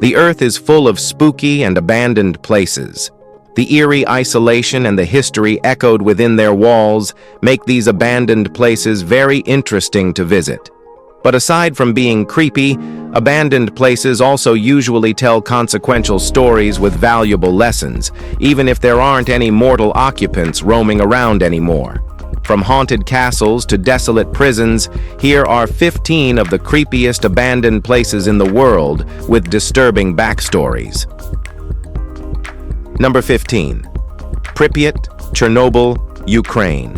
The Earth is full of spooky and abandoned places. The eerie isolation and the history echoed within their walls make these abandoned places very interesting to visit. But aside from being creepy, abandoned places also usually tell consequential stories with valuable lessons, even if there aren't any mortal occupants roaming around anymore. From haunted castles to desolate prisons, here are 15 of the creepiest abandoned places in the world with disturbing backstories. Number 15. Pripyat, Chernobyl, Ukraine.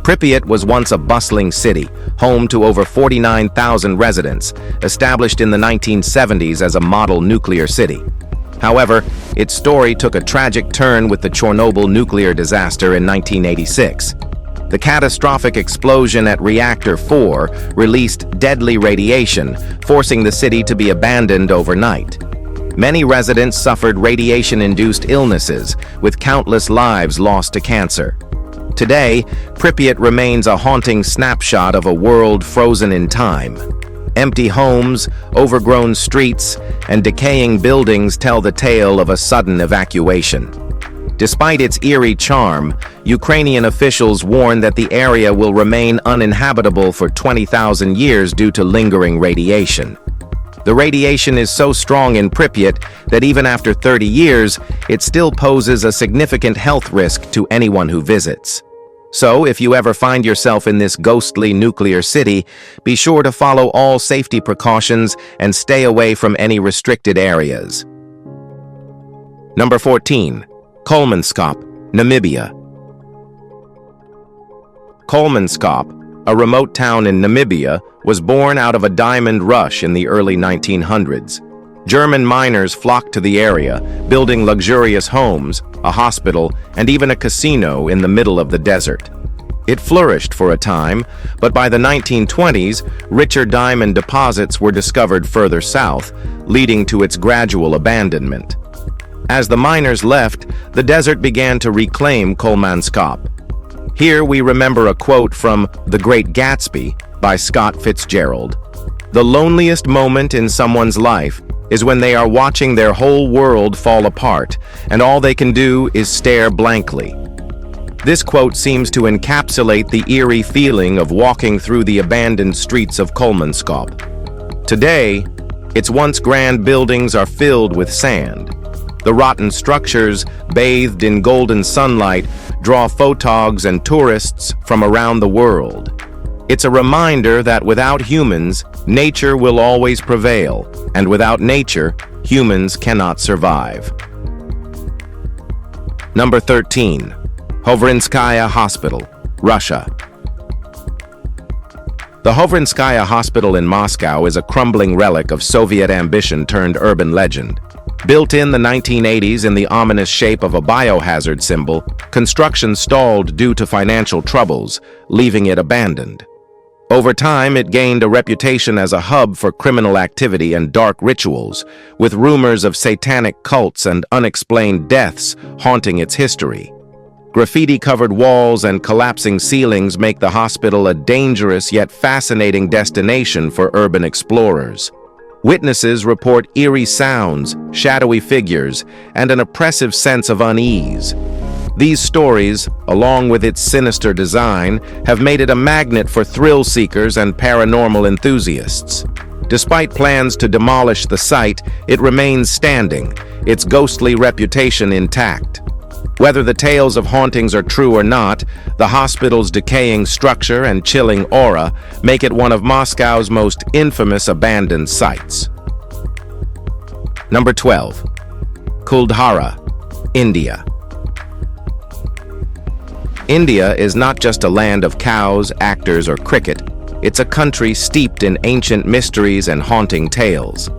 Pripyat was once a bustling city, home to over 49,000 residents, established in the 1970s as a model nuclear city. However, its story took a tragic turn with the Chernobyl nuclear disaster in 1986. The catastrophic explosion at Reactor 4 released deadly radiation, forcing the city to be abandoned overnight. Many residents suffered radiation-induced illnesses, with countless lives lost to cancer. Today, Pripyat remains a haunting snapshot of a world frozen in time. Empty homes, overgrown streets, and decaying buildings tell the tale of a sudden evacuation. Despite its eerie charm, Ukrainian officials warn that the area will remain uninhabitable for 20,000 years due to lingering radiation. The radiation is so strong in Pripyat that even after 30 years, it still poses a significant health risk to anyone who visits. So, if you ever find yourself in this ghostly nuclear city, be sure to follow all safety precautions and stay away from any restricted areas. Number 14. Colemanscop, Namibia. Colemanscop, a remote town in Namibia, was born out of a diamond rush in the early 1900s. German miners flocked to the area, building luxurious homes, a hospital, and even a casino in the middle of the desert. It flourished for a time, but by the 1920s, richer diamond deposits were discovered further south, leading to its gradual abandonment. As the miners left, the desert began to reclaim Colemanscop. Here we remember a quote from The Great Gatsby by Scott Fitzgerald. "The loneliest moment in someone's life is when they are watching their whole world fall apart, and all they can do is stare blankly." This quote seems to encapsulate the eerie feeling of walking through the abandoned streets of Colemanscop. Today, its once grand buildings are filled with sand. The rotten structures, bathed in golden sunlight, draw photogs and tourists from around the world. It's a reminder that without humans, nature will always prevail, and without nature, humans cannot survive. Number 13. Hoverinskaya Hospital, Russia. The Hoverinskaya Hospital in Moscow is a crumbling relic of Soviet ambition turned urban legend. Built in the 1980s in the ominous shape of a biohazard symbol, construction stalled due to financial troubles, leaving it abandoned. Over time, it gained a reputation as a hub for criminal activity and dark rituals, with rumors of satanic cults and unexplained deaths haunting its history. Graffiti-covered walls and collapsing ceilings make the hospital a dangerous yet fascinating destination for urban explorers. Witnesses report eerie sounds, shadowy figures, and an oppressive sense of unease. These stories, along with its sinister design, have made it a magnet for thrill seekers and paranormal enthusiasts. Despite plans to demolish the site, it remains standing, its ghostly reputation intact. Whether the tales of hauntings are true or not, the hospital's decaying structure and chilling aura make it one of Moscow's most infamous abandoned sites. Number 12. Kulhara, India. India is not just a land of cows, actors, or cricket. It's a country steeped in ancient mysteries and haunting tales.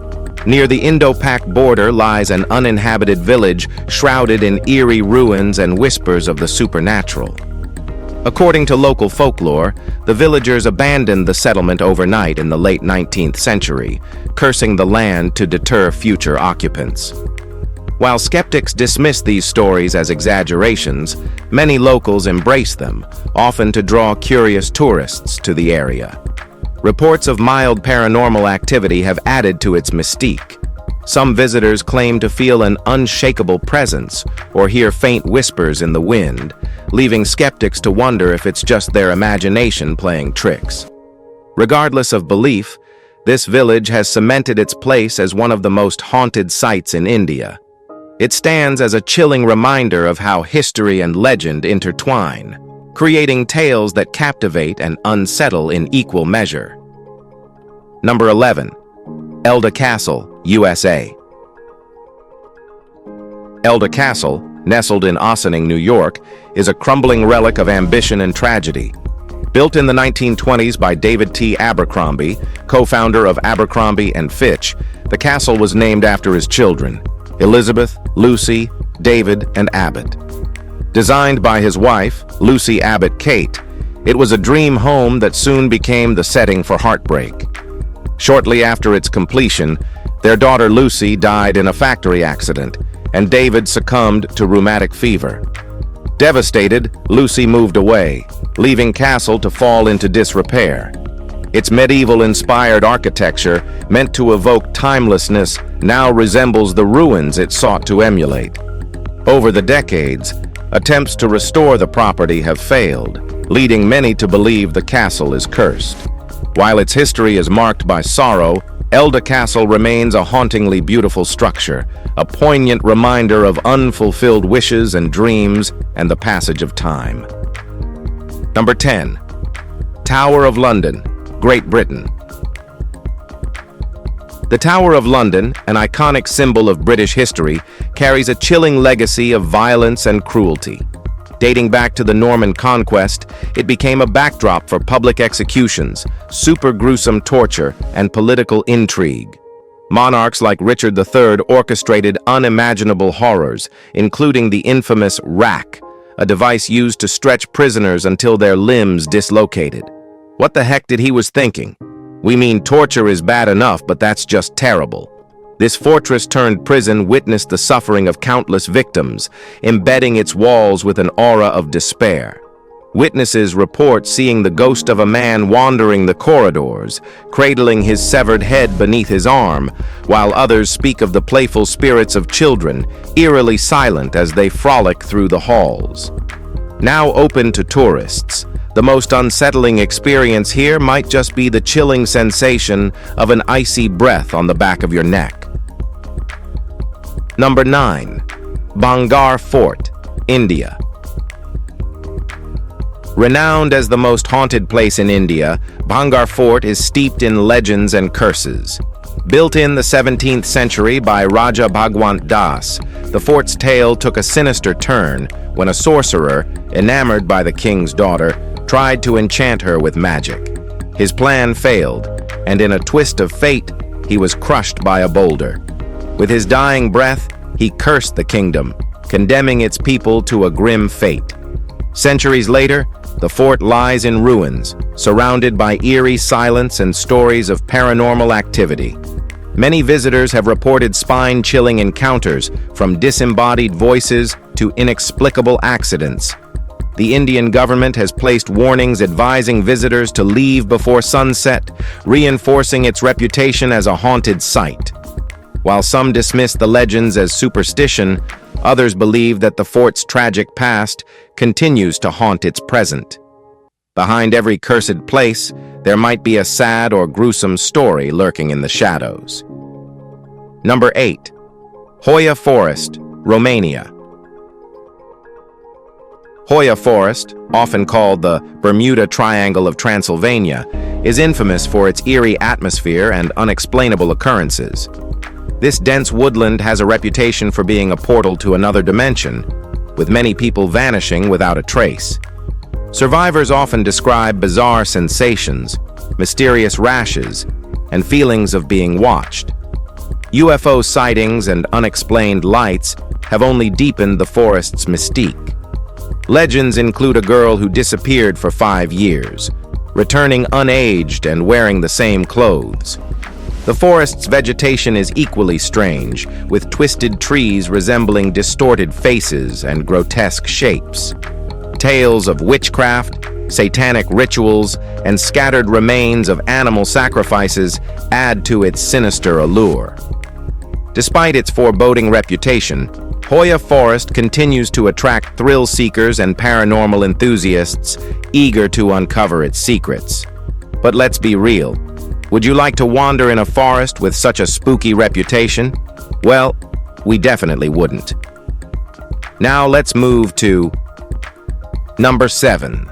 Near the Indo-Pak border lies an uninhabited village shrouded in eerie ruins and whispers of the supernatural. According to local folklore, the villagers abandoned the settlement overnight in the late 19th century, cursing the land to deter future occupants. While skeptics dismiss these stories as exaggerations, many locals embrace them, often to draw curious tourists to the area. Reports of mild paranormal activity have added to its mystique. Some visitors claim to feel an unshakable presence or hear faint whispers in the wind, leaving skeptics to wonder if it's just their imagination playing tricks. Regardless of belief, this village has cemented its place as one of the most haunted sites in India. It stands as a chilling reminder of how history and legend intertwine, creating tales that captivate and unsettle in equal measure. Number 11. Elda Castle, USA. Elda Castle, nestled in Ossining, New York, is a crumbling relic of ambition and tragedy. Built in the 1920s by David T. Abercrombie, co-founder of Abercrombie & Fitch, the castle was named after his children, Elizabeth, Lucy, David, and Abbott. Designed by his wife, Lucy Abbott Kate, it was a dream home that soon became the setting for heartbreak. Shortly after its completion, their daughter Lucy died in a factory accident, and David succumbed to rheumatic fever. Devastated, Lucy moved away, leaving Castle to fall into disrepair. Its medieval-inspired architecture, meant to evoke timelessness, now resembles the ruins it sought to emulate. Over the decades, attempts to restore the property have failed, leading many to believe the castle is cursed. While its history is marked by sorrow, Elda Castle remains a hauntingly beautiful structure, a poignant reminder of unfulfilled wishes and dreams and the passage of time. Number 10. Tower of London, Great Britain. The Tower of London, an iconic symbol of British history, carries a chilling legacy of violence and cruelty. Dating back to the Norman conquest, it became a backdrop for public executions, super gruesome torture, and political intrigue. Monarchs like Richard III orchestrated unimaginable horrors, including the infamous rack, a device used to stretch prisoners until their limbs dislocated. What the heck did he was thinking? We mean torture is bad enough, but that's just terrible. This fortress-turned-prison witnessed the suffering of countless victims, embedding its walls with an aura of despair. Witnesses report seeing the ghost of a man wandering the corridors, cradling his severed head beneath his arm, while others speak of the playful spirits of children, eerily silent as they frolic through the halls. Now open to tourists, the most unsettling experience here might just be the chilling sensation of an icy breath on the back of your neck. Number 9. Bangar Fort, India. Renowned as the most haunted place in India, Bangar Fort is steeped in legends and curses. Built in the 17th century by Raja Bhagwant Das, the fort's tale took a sinister turn when a sorcerer, enamored by the king's daughter, tried to enchant her with magic. His plan failed, and in a twist of fate, he was crushed by a boulder. With his dying breath, he cursed the kingdom, condemning its people to a grim fate. Centuries later, the fort lies in ruins, surrounded by eerie silence and stories of paranormal activity. Many visitors have reported spine-chilling encounters, from disembodied voices to inexplicable accidents. The Indian government has placed warnings advising visitors to leave before sunset, reinforcing its reputation as a haunted site. While some dismiss the legends as superstition, others believe that the fort's tragic past continues to haunt its present. Behind every cursed place, there might be a sad or gruesome story lurking in the shadows. Number 8. Hoya Forest, Romania. Hoya Forest, often called the Bermuda Triangle of Transylvania, is infamous for its eerie atmosphere and unexplainable occurrences. This dense woodland has a reputation for being a portal to another dimension, with many people vanishing without a trace. Survivors often describe bizarre sensations, mysterious rashes, and feelings of being watched. UFO sightings and unexplained lights have only deepened the forest's mystique. Legends include a girl who disappeared for 5 years, returning unaged and wearing the same clothes. The forest's vegetation is equally strange, with twisted trees resembling distorted faces and grotesque shapes. Tales of witchcraft, Satanic rituals and scattered remains of animal sacrifices add to its sinister allure. Despite its foreboding reputation, Hoya Forest continues to attract thrill-seekers and paranormal enthusiasts eager to uncover its secrets. But let's be real. Would you like to wander in a forest with such a spooky reputation? Well, we definitely wouldn't. Now let's move to number 7.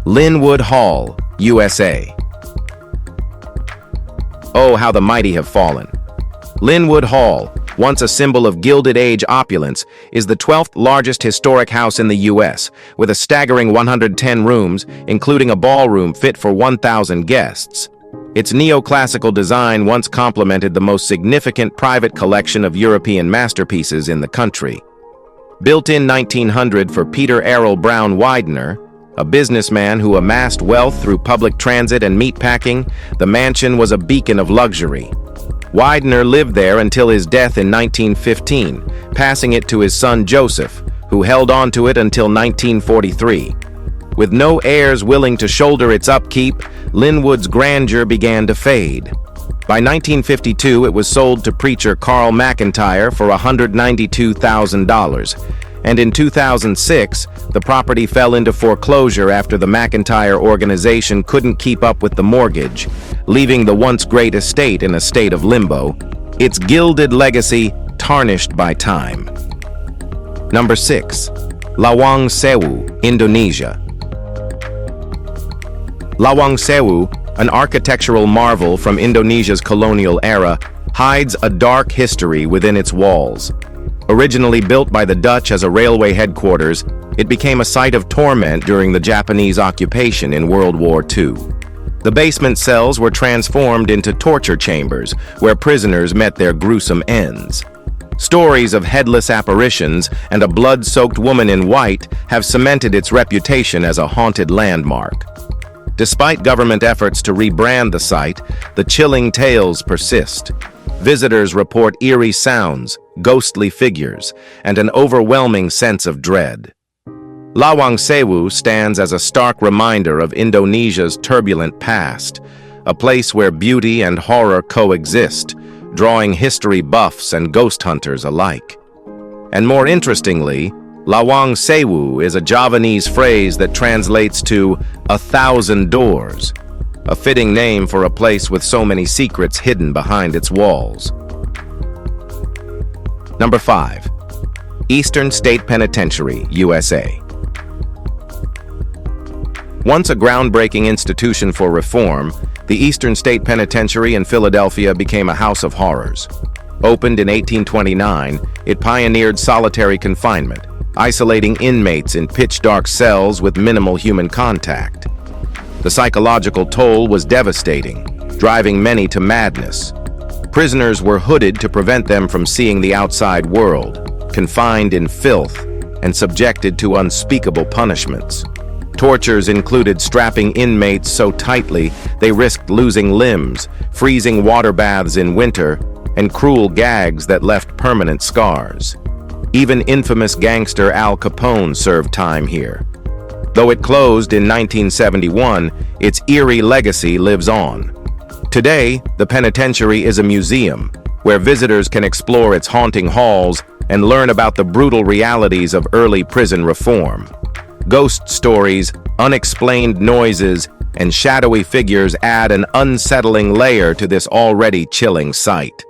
Lynnwood Hall, USA. Oh, how the mighty have fallen. Lynnwood Hall, once a symbol of Gilded Age opulence, is the 12th largest historic house in the U.S., with a staggering 110 rooms, including a ballroom fit for 1,000 guests. Its neoclassical design once complemented the most significant private collection of European masterpieces in the country. Built in 1900 for Peter Errol Brown Widener, a businessman who amassed wealth through public transit and meatpacking, the mansion was a beacon of luxury. Widener lived there until his death in 1915, passing it to his son Joseph, who held on to it until 1943. With no heirs willing to shoulder its upkeep, Lynnwood's grandeur began to fade. By 1952, it was sold to preacher Carl McIntyre for $192,000, and in 2006, the property fell into foreclosure after the McIntyre organization couldn't keep up with the mortgage, leaving the once great estate in a state of limbo, its gilded legacy tarnished by time. Number 6. Lawang Sewu, Indonesia. Lawang Sewu, an architectural marvel from Indonesia's colonial era, hides a dark history within its walls. Originally built by the Dutch as a railway headquarters, it became a site of torment during the Japanese occupation in World War II. The basement cells were transformed into torture chambers, where prisoners met their gruesome ends. Stories of headless apparitions and a blood-soaked woman in white have cemented its reputation as a haunted landmark. Despite government efforts to rebrand the site, the chilling tales persist. Visitors report eerie sounds, ghostly figures, and an overwhelming sense of dread. Lawang Sewu stands as a stark reminder of Indonesia's turbulent past, a place where beauty and horror coexist, drawing history buffs and ghost hunters alike. And more interestingly, Lawang Sewu is a Javanese phrase that translates to 1,000 doors, a fitting name for a place with so many secrets hidden behind its walls. Number 5. Eastern State Penitentiary, USA. Once a groundbreaking institution for reform, the Eastern State Penitentiary in Philadelphia became a house of horrors. Opened in 1829, it pioneered solitary confinement, isolating inmates in pitch-dark cells with minimal human contact. The psychological toll was devastating, driving many to madness. Prisoners were hooded to prevent them from seeing the outside world, confined in filth, and subjected to unspeakable punishments. Tortures included strapping inmates so tightly they risked losing limbs, freezing water baths in winter, and cruel gags that left permanent scars. Even infamous gangster Al Capone served time here. Though it closed in 1971, its eerie legacy lives on. Today, the penitentiary is a museum, where visitors can explore its haunting halls and learn about the brutal realities of early prison reform. Ghost stories, unexplained noises, and shadowy figures add an unsettling layer to this already chilling sight.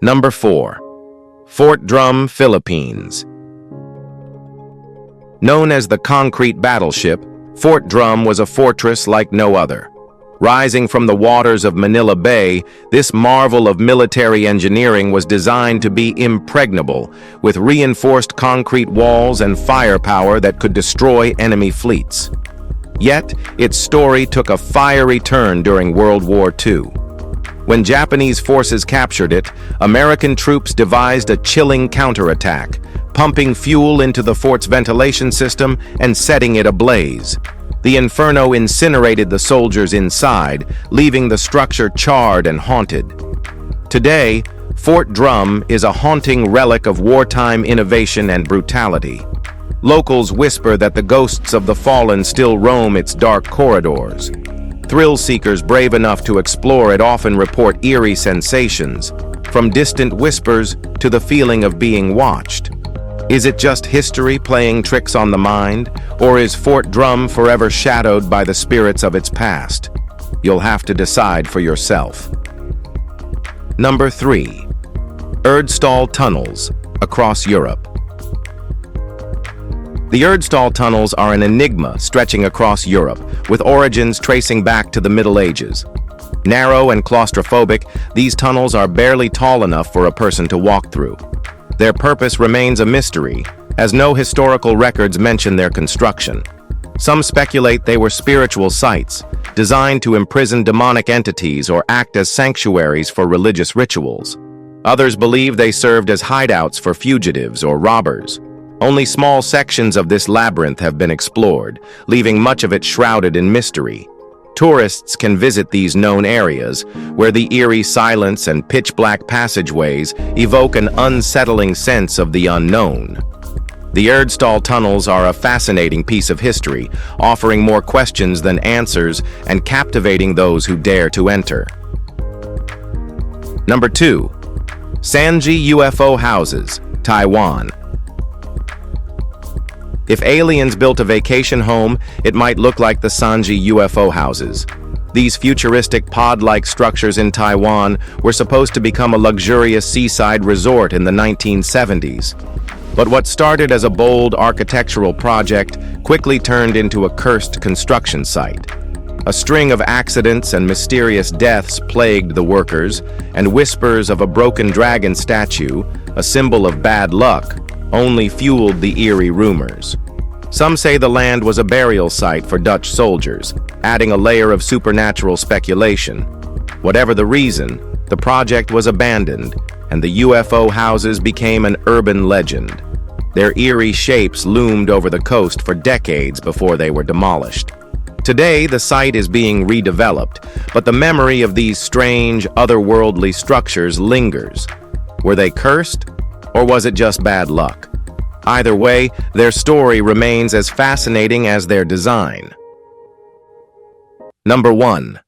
Number 4. Fort Drum, Philippines. Known as the concrete battleship, Fort Drum was a fortress like no other. Rising from the waters of Manila Bay, this marvel of military engineering was designed to be impregnable, with reinforced concrete walls and firepower that could destroy enemy fleets. Yet, its story took a fiery turn during World War II. When Japanese forces captured it, American troops devised a chilling counterattack, pumping fuel into the fort's ventilation system and setting it ablaze. The inferno incinerated the soldiers inside, leaving the structure charred and haunted. Today, Fort Drum is a haunting relic of wartime innovation and brutality. Locals whisper that the ghosts of the fallen still roam its dark corridors. Thrill seekers brave enough to explore it often report eerie sensations, from distant whispers to the feeling of being watched. Is it just history playing tricks on the mind, or is Fort Drum forever shadowed by the spirits of its past? You'll have to decide for yourself. Number 3. Erestall Tunnels, across Europe. The Erestall Tunnels are an enigma stretching across Europe, with origins tracing back to the Middle Ages. Narrow and claustrophobic, these tunnels are barely tall enough for a person to walk through. Their purpose remains a mystery, as no historical records mention their construction. Some speculate they were spiritual sites, designed to imprison demonic entities or act as sanctuaries for religious rituals. Others believe they served as hideouts for fugitives or robbers. Only small sections of this labyrinth have been explored, leaving much of it shrouded in mystery. Tourists can visit these known areas, where the eerie silence and pitch-black passageways evoke an unsettling sense of the unknown. The Erestall Tunnels are a fascinating piece of history, offering more questions than answers and captivating those who dare to enter. Number 2. Sanji UFO Houses, Taiwan. If aliens built a vacation home, it might look like the Sanji UFO houses. These futuristic pod-like structures in Taiwan were supposed to become a luxurious seaside resort in the 1970s. But what started as a bold architectural project quickly turned into a cursed construction site. A string of accidents and mysterious deaths plagued the workers, and whispers of a broken dragon statue, a symbol of bad luck, only fueled the eerie rumors. Some say the land was a burial site for Dutch soldiers, adding a layer of supernatural speculation. Whatever the reason, the project was abandoned, and the UFO houses became an urban legend. Their eerie shapes loomed over the coast for decades before they were demolished. Today, the site is being redeveloped, but the memory of these strange, otherworldly structures lingers. Were they cursed? Or was it just bad luck? Either way, their story remains as fascinating as their design. Number 1.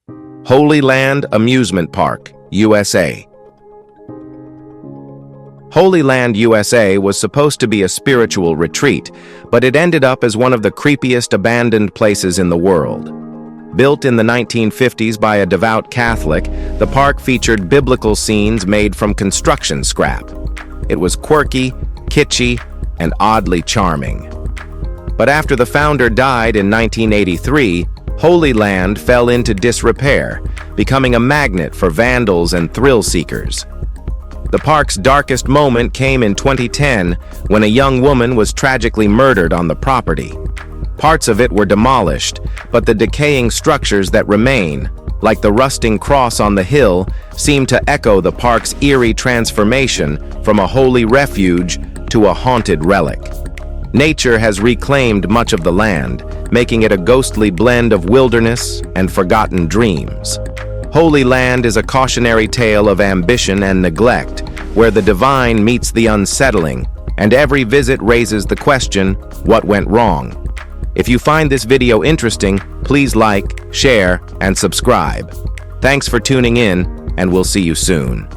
Holy Land Amusement Park, USA. Holy Land USA was supposed to be a spiritual retreat, but it ended up as one of the creepiest abandoned places in the world. Built in the 1950s by a devout Catholic, the park featured biblical scenes made from construction scrap. It was quirky, kitschy, and oddly charming. But after the founder died in 1983, Holy Land fell into disrepair, becoming a magnet for vandals and thrill seekers. The park's darkest moment came in 2010 when a young woman was tragically murdered on the property. Parts of it were demolished, but the decaying structures that remain, like the rusting cross on the hill, seem to echo the park's eerie transformation from a holy refuge to a haunted relic. Nature has reclaimed much of the land, making it a ghostly blend of wilderness and forgotten dreams. Holy Land is a cautionary tale of ambition and neglect, where the divine meets the unsettling, and every visit raises the question, what went wrong? If you find this video interesting, please like, share, and subscribe. Thanks for tuning in, and we'll see you soon.